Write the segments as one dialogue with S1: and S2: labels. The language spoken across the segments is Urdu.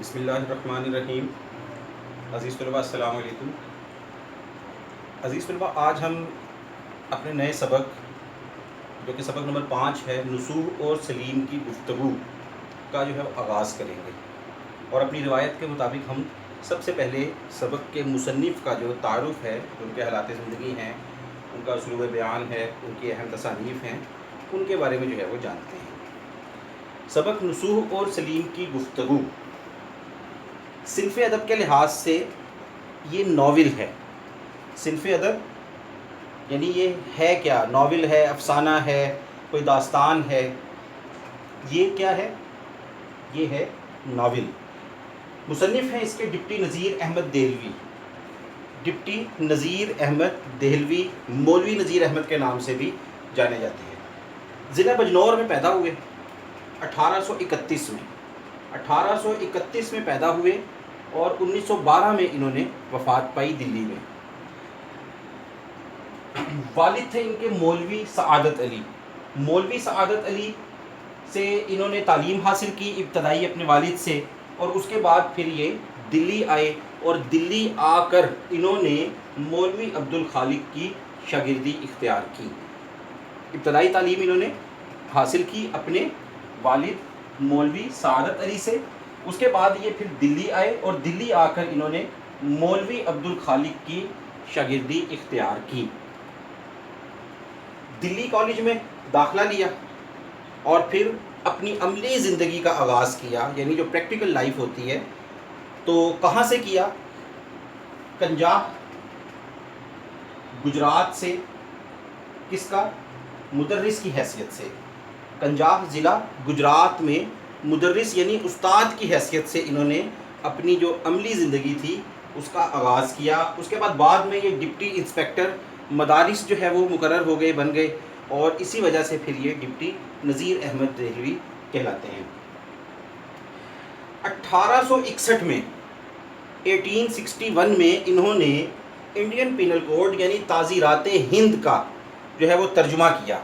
S1: بسم اللہ الرحمن الرحیم۔ عزیز طلباء السلام علیکم۔ عزیز طلباء، آج ہم اپنے نئے سبق جو کہ سبق نمبر 5 ہے، نصوح اور سلیم کی گفتگو کا جو ہے آغاز کریں گے، اور اپنی روایت کے مطابق ہم سب سے پہلے سبق کے مصنف کا جو تعارف ہے، ان کے حالات زندگی ہیں، ان کا اسلوب بیان ہے، ان کی اہم تصانیف ہیں، ان کے بارے میں جو ہے وہ جانتے ہیں۔ سبق نصوح اور سلیم کی گفتگو صنف ادب کے لحاظ سے یہ ناول ہے۔ صنف ادب یعنی یہ ہے کیا؟ ناول ہے، افسانہ ہے، کوئی داستان ہے۔ یہ کیا ہے؟ یہ ہے ناول۔ مصنف ہیں اس کے ڈپٹی نذیر احمد دہلوی۔ ڈپٹی نذیر احمد دہلوی مولوی نذیر احمد کے نام سے بھی جانے جاتے ہیں۔ ضلع بجنور میں پیدا ہوئے 1831 میں۔ 1831 میں پیدا ہوئے اور 1912 میں انہوں نے وفات پائی دلی میں۔ والد تھے ان کے مولوی سعادت علی۔ مولوی سعادت علی سے انہوں نے تعلیم حاصل کی ابتدائی اپنے والد سے، اور اس کے بعد پھر یہ دلی آئے، اور دلی آ کر انہوں نے مولوی عبدالخالق کی شاگردی اختیار کی۔ ابتدائی تعلیم انہوں نے حاصل کی اپنے والد مولوی سعادت علی سے، اس کے بعد یہ پھر دلی آئے، اور دلی آ کر انہوں نے مولوی عبدالخالق کی شاگردی اختیار کی۔ دلی کالج میں داخلہ لیا اور پھر اپنی عملی زندگی کا آغاز کیا، یعنی جو پریکٹیکل لائف ہوتی ہے۔ تو کہاں سے کیا؟ کنجاہ گجرات سے۔ کس کا؟ مدرس کی حیثیت سے۔ کنجاہ ضلع گجرات میں مدرس یعنی استاد کی حیثیت سے انہوں نے اپنی جو عملی زندگی تھی اس کا آغاز کیا۔ اس کے بعد میں یہ ڈپٹی انسپیکٹر مدارس جو ہے وہ مقرر ہو گئے، بن گئے، اور اسی وجہ سے پھر یہ ڈپٹی نذیر احمد دہلوی کہلاتے ہیں۔ 1861 میں 1861 میں انہوں نے انڈین پینل کوڈ یعنی تعزیرات ہند کا جو ہے وہ ترجمہ کیا۔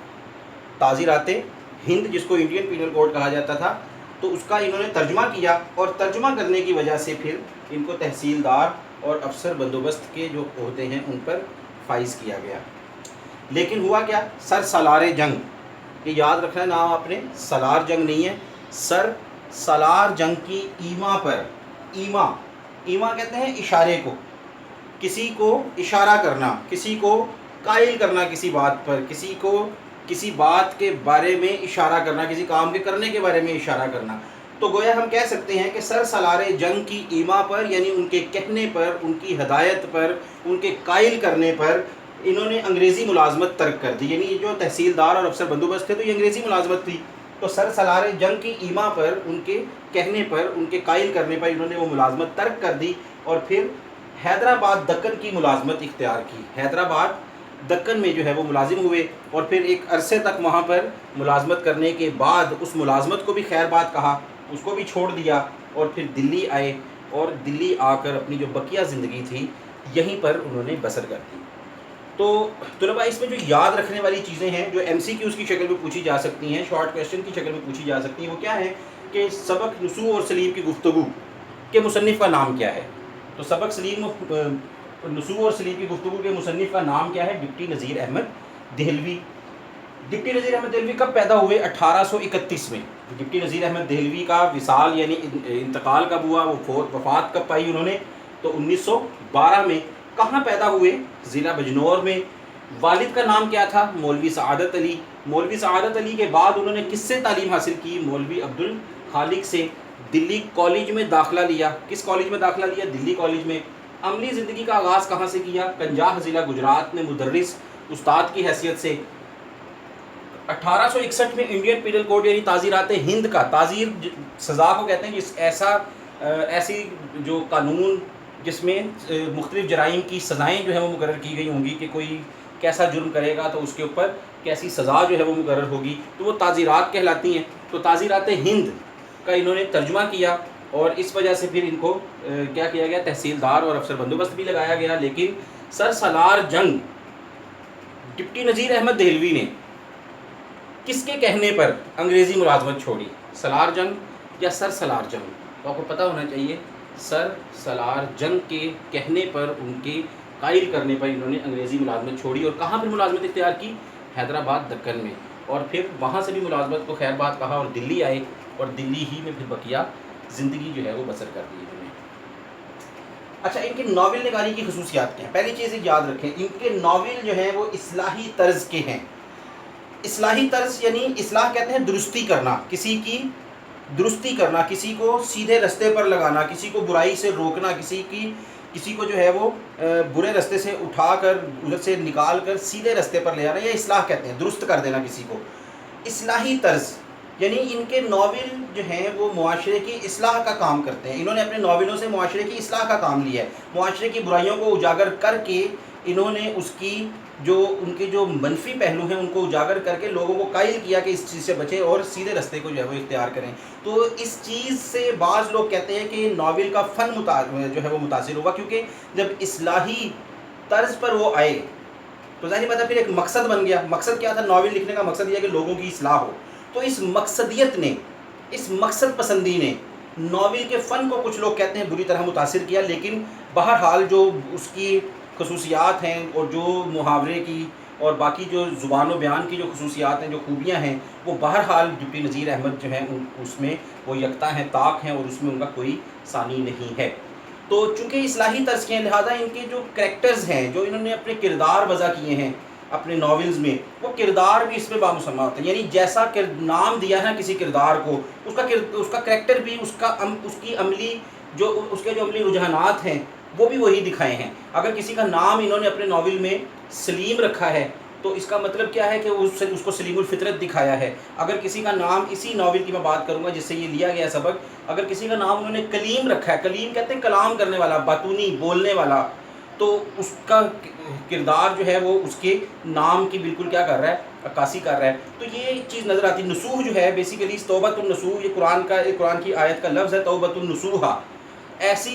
S1: تعزیرات ہند جس کو انڈین پینل کوڈ کہا جاتا تھا، تو اس کا انہوں نے ترجمہ کیا، اور ترجمہ کرنے کی وجہ سے پھر ان کو تحصیلدار اور افسر بندوبست کے جو عہدے ہیں ان پر فائز کیا گیا۔ لیکن ہوا کیا؟ سر سالار جنگ، یہ یاد رکھنا نام آپ نے، سالار جنگ نہیں ہے، سر سالار جنگ کی ایما پر، ایما کہتے ہیں اشارے کو، کسی کو اشارہ کرنا، کسی کو قائل کرنا کسی بات پر، کسی کو کسی بات کے بارے میں اشارہ کرنا، کسی کام کے کرنے کے بارے میں اشارہ کرنا۔ تو گویا ہم کہہ سکتے ہیں کہ سر سالار جنگ کی ایما پر، یعنی ان کے کہنے پر، ان کی ہدایت پر، ان کے قائل کرنے پر انہوں نے انگریزی ملازمت ترک کر دی۔ یعنی جو تحصیلدار اور افسر بندوبست تھے تو یہ انگریزی ملازمت تھی، تو سر سالار جنگ کی ایما پر، ان کے کہنے پر، ان کے قائل کرنے پر انہوں نے وہ ملازمت ترک کر دی، اور پھر حیدرآباد دکن کی ملازمت اختیار کی۔ حیدرآباد دکن میں جو ہے وہ ملازم ہوئے، اور پھر ایک عرصے تک وہاں پر ملازمت کرنے کے بعد اس ملازمت کو بھی خیر بات کہا، اس کو بھی چھوڑ دیا، اور پھر دلی آئے، اور دلی آ کر اپنی جو بقیہ زندگی تھی یہیں پر انہوں نے بسر کر دی۔ تو طلباء اس میں جو یاد رکھنے والی چیزیں ہیں جو ایم سی کیوز کی شکل میں پوچھی جا سکتی ہیں، شارٹ کویشچن کی شکل میں پوچھی جا سکتی ہیں، وہ کیا ہے کہ سبق نصوح اور سلیم کی گفتگو کے مصنف کا نام کیا ہے؟ تو سبق نصوح اور سلیم کی گفتگو کے مصنف کا نام کیا ہے؟ ڈپٹی نذیر احمد دہلوی۔ ڈپٹی نذیر احمد دہلوی کب پیدا ہوئے؟ 1831 میں۔ ڈپٹی نذیر احمد دہلوی کا وصال یعنی انتقال کب ہوا، وہ وفات کب پائی انہوں نے؟ تو 1912 میں۔ کہاں پیدا ہوئے؟ ضلع بجنور میں۔ والد کا نام کیا تھا؟ مولوی سعادت علی۔ مولوی سعادت علی کے بعد انہوں نے کس سے تعلیم حاصل کی؟ مولوی عبدالخالق سے۔ دلی کالج میں داخلہ لیا۔ کس کالج میں داخلہ لیا؟ دلی کالج میں۔ عملی زندگی کا آغاز کہاں سے کیا؟ کنجاہ ضلع گجرات میں مدرس استاد کی حیثیت سے۔ 1861 میں انڈین پینل کوڈ یعنی تعزیرات ہند کا، تعزیر سزا کو کہتے ہیں، ایسی جو قانون جس میں مختلف جرائم کی سزائیں جو ہیں وہ مقرر کی گئی ہوں گی کہ کوئی کیسا جرم کرے گا تو اس کے اوپر کیسی سزا جو ہے وہ مقرر ہوگی، تو وہ تعزیرات کہلاتی ہیں۔ تو تعزیرات ہند کا انہوں نے ترجمہ کیا، اور اس وجہ سے پھر ان کو کیا کیا گیا؟ تحصیلدار اور افسر بندوبست بھی لگایا گیا۔ لیکن سر سالار جنگ ڈپٹی نذیر احمد دہلوی نے کس کے کہنے پر انگریزی ملازمت چھوڑی؟ سالار جنگ یا سر سالار جنگ؟ تو آپ کو پتہ ہونا چاہیے سر سالار جنگ کے کہنے پر، ان کے قائل کرنے پر انہوں نے انگریزی ملازمت چھوڑی، اور کہاں پہ ملازمت اختیار کی؟ حیدرآباد دکن میں، اور پھر وہاں سے بھی ملازمت کو خیر بات کہا اور دلی آئے، اور دلی ہی میں پھر بقیہ زندگی جو ہے وہ بسر کر دی انہوں نے۔ اچھا، ان کی ناول نگاری کی خصوصیات کیا ہیں؟ پہلی چیز یاد رکھیں، ان کے ناول جو ہیں وہ اصلاحی طرز کے ہیں۔ اصلاحی طرز یعنی اصلاح کہتے ہیں درستی کرنا، کسی کی درستی کرنا، کسی کو سیدھے رستے پر لگانا، کسی کو برائی سے روکنا، کسی کو جو ہے وہ برے رستے سے اٹھا کر ادھر سے نکال کر سیدھے رستے پر لے آنا، یہ اصلاح کہتے ہیں، درست کر دینا کسی کو۔ اصلاحی طرز یعنی ان کے ناول جو ہیں وہ معاشرے کی اصلاح کا کام کرتے ہیں، انہوں نے اپنے ناولوں سے معاشرے کی اصلاح کا کام لیا ہے، معاشرے کی برائیوں کو اجاگر کر کے انہوں نے اس کی ان کے جو منفی پہلو ہیں ان کو اجاگر کر کے لوگوں کو قائل کیا کہ اس چیز سے بچیں اور سیدھے رستے کو جو ہے وہ اختیار کریں۔ تو اس چیز سے بعض لوگ کہتے ہیں کہ ناول کا فن جو ہے وہ متاثر ہوا، کیونکہ جب اصلاحی طرز پر وہ آئے تو ظاہر بات ہے پھر ایک مقصد بن گیا۔ مقصد کیا تھا؟ ناول لکھنے کا مقصد یہ ہے کہ لوگوں کی اصلاح ہو، تو اس مقصدیت نے، اس مقصد پسندی نے ناول کے فن کو کچھ لوگ کہتے ہیں بری طرح متاثر کیا، لیکن بہرحال جو اس کی خصوصیات ہیں اور جو محاورے کی اور باقی جو زبان و بیان کی جو خصوصیات ہیں، جو خوبیاں ہیں، وہ بہرحال ڈپٹی نذیر احمد جو ہیں اس میں وہ یکتا ہیں، طاق ہیں، اور اس میں ان کا کوئی ثانی نہیں ہے۔ تو چونکہ اصلاحی طرز کے ہیں، لہٰذا ان کے جو کریکٹرز ہیں، جو انہوں نے اپنے کردار وضع کیے ہیں اپنے ناولز میں، وہ کردار بھی اس میں بامسمہ ہوتے ہیں، یعنی جیسا نام دیا ہے نا کسی کردار کو، اس کا کریکٹر بھی، اس کے جو عملی رجحانات ہیں وہ بھی وہی دکھائے ہیں۔ اگر کسی کا نام انہوں نے اپنے ناول میں سلیم رکھا ہے تو اس کا مطلب کیا ہے کہ اس کو سلیم الفطرت دکھایا ہے۔ اگر کسی کا نام، اسی ناول کی میں بات کروں گا جس سے یہ لیا گیا سبق، اگر کسی کا نام انہوں نے کلیم رکھا ہے، کلیم کہتے ہیں کلام کرنے والا، باتونی، بولنے والا، تو اس کا کردار جو ہے وہ اس کے نام کی بالکل کیا کر رہا ہے؟ عکاسی کر رہا ہے۔ تو یہ چیز نظر آتی۔ نصوح جو ہے بیسیکلی توبۃ النصوح، یہ قرآن کی آیت کا لفظ ہے، توبۃ النصوح، ایسی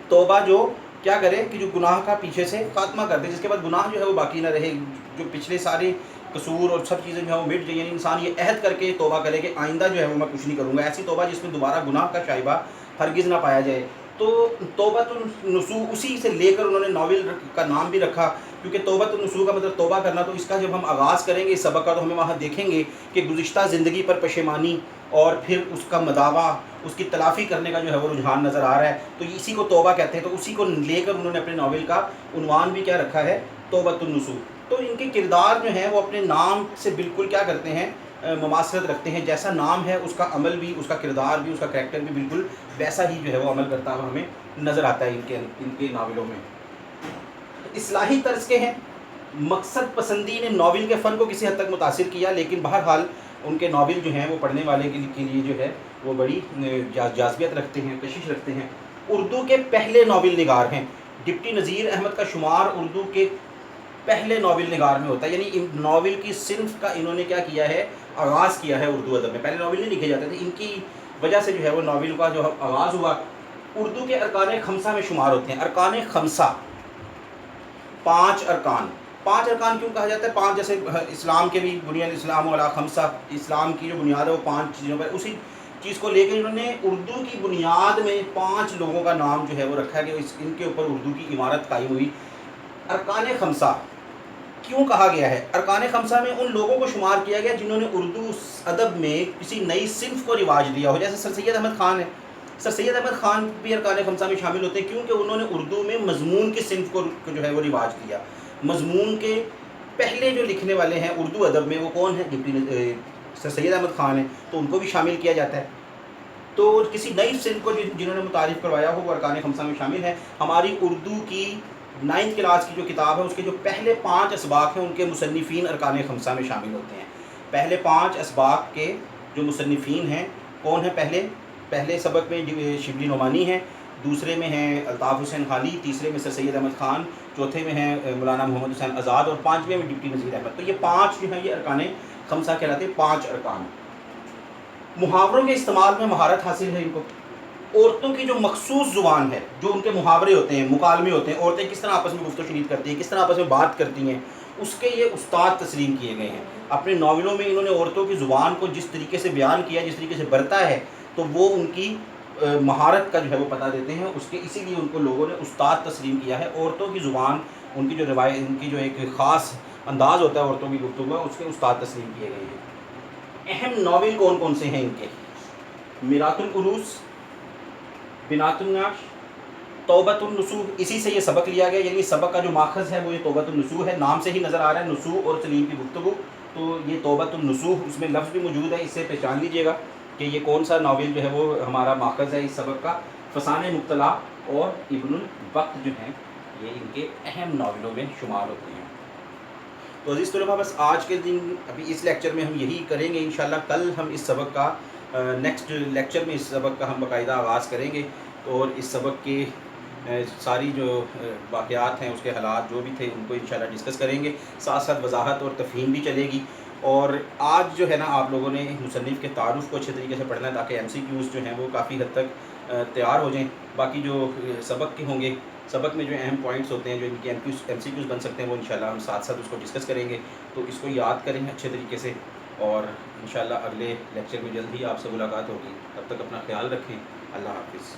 S1: توبہ جو کیا کرے کہ جو گناہ کا پیچھے سے خاتمہ کر دے، جس کے بعد گناہ جو ہے وہ باقی نہ رہے، جو پچھلے سارے قصور اور سب چیزیں جو ہے وہ مٹ جائیں، یعنی انسان یہ عہد کر کے توبہ کرے کہ آئندہ جو ہے وہ میں کچھ نہیں کروں گا، ایسی توبہ جس میں دوبارہ گناہ کا شائبہ ہرگز نہ پایا جائے۔ تو توبۃ النصوح اسی سے لے کر انہوں نے ناول کا نام بھی رکھا، کیونکہ توبۃ النصوح کا مطلب توبہ کرنا۔ تو اس کا جب ہم آغاز کریں گے اس سبق کا تو ہمیں وہاں دیکھیں گے کہ گزشتہ زندگی پر پشیمانی اور پھر اس کا مداوع، اس کی تلافی کرنے کا جو ہے وہ رجحان نظر آ رہا ہے، تو اسی کو توبہ کہتے ہیں۔ تو اسی کو لے کر انہوں نے اپنے ناول کا عنوان بھی کیا رکھا ہے؟ توبۃ النصوح۔ تو ان کے کردار جو ہیں وہ اپنے نام سے بالکل کیا کرتے ہیں؟ مماثلت رکھتے ہیں، جیسا نام ہے اس کا عمل بھی، اس کا کردار بھی، اس کا کریکٹر بھی بالکل ویسا ہی جو ہے وہ عمل کرتا ہوا ہمیں نظر آتا ہے ان کے ناولوں میں۔ اصلاحی طرز کے ہیں، مقصد پسندی نے ناول کے فن کو کسی حد تک متاثر کیا، لیکن بہرحال ان کے ناول جو ہیں وہ پڑھنے والے کے لیے جو ہے وہ بڑی جاذبیت رکھتے ہیں، کشش رکھتے ہیں۔ اردو کے پہلے ناول نگار ہیں، ڈپٹی نذیر احمد کا شمار اردو کے پہلے ناول نگار میں ہوتا ہے، یعنی ناول کی صنف کا انہوں نے کیا کیا ہے؟ آغاز کیا ہے اردو ادب میں۔ پہلے ناول نہیں لکھے جاتے تھے، ان کی وجہ سے جو ہے وہ ناول کا جو آغاز ہوا۔ اردو کے ارکان خمسہ میں شمار ہوتے ہیں۔ ارکان خمسہ، 5 ارکان۔ 5 ارکان کیوں کہا جاتا ہے؟ 5 جیسے اسلام کے بھی بنیاد الاسلام علی خمسہ، اسلام کی جو بنیاد ہے وہ 5 چیزوں پر، اسی چیز کو لے کے انہوں نے اردو کی بنیاد میں 5 لوگوں کا نام جو ہے وہ رکھا ہے کہ ان کے اوپر اردو کی عمارت قائم ہوئی۔ ارکان خمسہ کیوں کہا گیا ہے؟ ارکان خمسہ میں ان لوگوں کو شمار کیا گیا جنہوں نے اردو ادب میں کسی نئی صنف کو رواج دیا ہو، جیسے سر سید احمد خان ہے۔ سر سید احمد خان بھی ارکان خمسہ میں شامل ہوتے ہیں، کیونکہ انہوں نے اردو میں مضمون کی صنف کو جو ہے وہ رواج دیا۔ مضمون کے پہلے جو لکھنے والے ہیں اردو ادب میں وہ کون ہیں؟ سر سید احمد خان ہیں، تو ان کو بھی شامل کیا جاتا ہے۔ تو کسی نئی صنف کو جنہوں نے متعارف کروایا ہو وہ ارکان خمسہ میں شامل ہے۔ ہماری اردو کی 9th کلاس کی جو کتاب ہے اس کے جو پہلے 5 اسباق ہیں ان کے مصنفین ارکان خمسہ میں شامل ہوتے ہیں۔ پہلے 5 اسباق کے جو مصنفین ہیں کون ہیں؟ پہلے سبق میں شبلی نعمانی ہیں، دوسرے میں ہیں الطاف حسین خالی، تیسرے میں سر سید احمد خان، چوتھے میں ہیں مولانا محمد حسین آزاد، اور 5ویں میں ڈپٹی نذیر احمد۔ تو یہ 5 جو ہیں یہ ارکان خمسہ کہلاتے ہیں، 5 ارکان۔ محاوروں کے استعمال میں مہارت حاصل ہے ان کو۔ عورتوں کی جو مخصوص زبان ہے، جو ان کے محاورے ہوتے ہیں، مکالمے ہوتے ہیں، عورتیں کس طرح آپس میں گفت و شنید کرتی ہیں، کس طرح آپس میں بات کرتی ہیں، اس کے یہ استاد تسلیم کیے گئے ہیں۔ اپنے ناولوں میں انہوں نے عورتوں کی زبان کو جس طریقے سے بیان کیا، جس طریقے سے برتا ہے، تو وہ ان کی مہارت کا جو ہے وہ پتہ دیتے ہیں اس کے، اسی لیے ان کو لوگوں نے استاد تسلیم کیا ہے. عورتوں کی زبان، ان کی جو روایت، ان کی جو ایک خاص انداز ہوتا ہے عورتوں کی گفتگو کا، اس کے استاد تسلیم کیے گئے ہیں. اہم ناول کون کون سے ہیں ان کے؟ میراث العروس، بنات النعش، توبۃ النصوح. اسی سے یہ سبق لیا گیا، یعنی سبق کا جو ماخذ ہے وہ یہ توبۃ النصوح ہے. نام سے ہی نظر آ رہا ہے نصوح اور سلیم کی گفتگو، تو یہ توبۃ النصوح، اس میں لفظ بھی موجود ہے. اس سے پہچان لیجئے گا کہ یہ کون سا ناول جو ہے وہ ہمارا ماخذ ہے اس سبق کا. فسانہ مبتلا اور ابن الوقت جو ہیں یہ ان کے اہم ناولوں میں شمار ہوتے ہیں. تو عزیز طلباء، بس آج کے دن ابھی اس لیکچر میں ہم یہی کریں گے. انشاءاللہ کل ہم اس سبق کا نیکسٹ لیکچر میں اس سبق کا ہم باقاعدہ آغاز کریں گے، اور اس سبق کی ساری جو واقعات ہیں، اس کے حالات جو بھی تھے، ان کو انشاءاللہ ڈسکس کریں گے. ساتھ ساتھ وضاحت اور تفہیم بھی چلے گی. اور آج جو ہے نا آپ لوگوں نے مصنف کے تعارف کو اچھے طریقے سے پڑھنا ہے، تاکہ MCQs جو ہیں وہ کافی حد تک تیار ہو جائیں. باقی جو سبق کے ہوں گے، سبق میں جو اہم پوائنٹس ہوتے ہیں جو ان کے MCQs بن سکتے ہیں، وہ انشاءاللہ ہم ساتھ ساتھ اس کو ڈسکس کریں گے. تو اس کو یاد کریں اچھے طریقے سے، اور انشاءاللہ اگلے لیکچر میں جلد ہی آپ سے ملاقات ہوگی. تب تک اپنا خیال رکھیں. اللہ حافظ.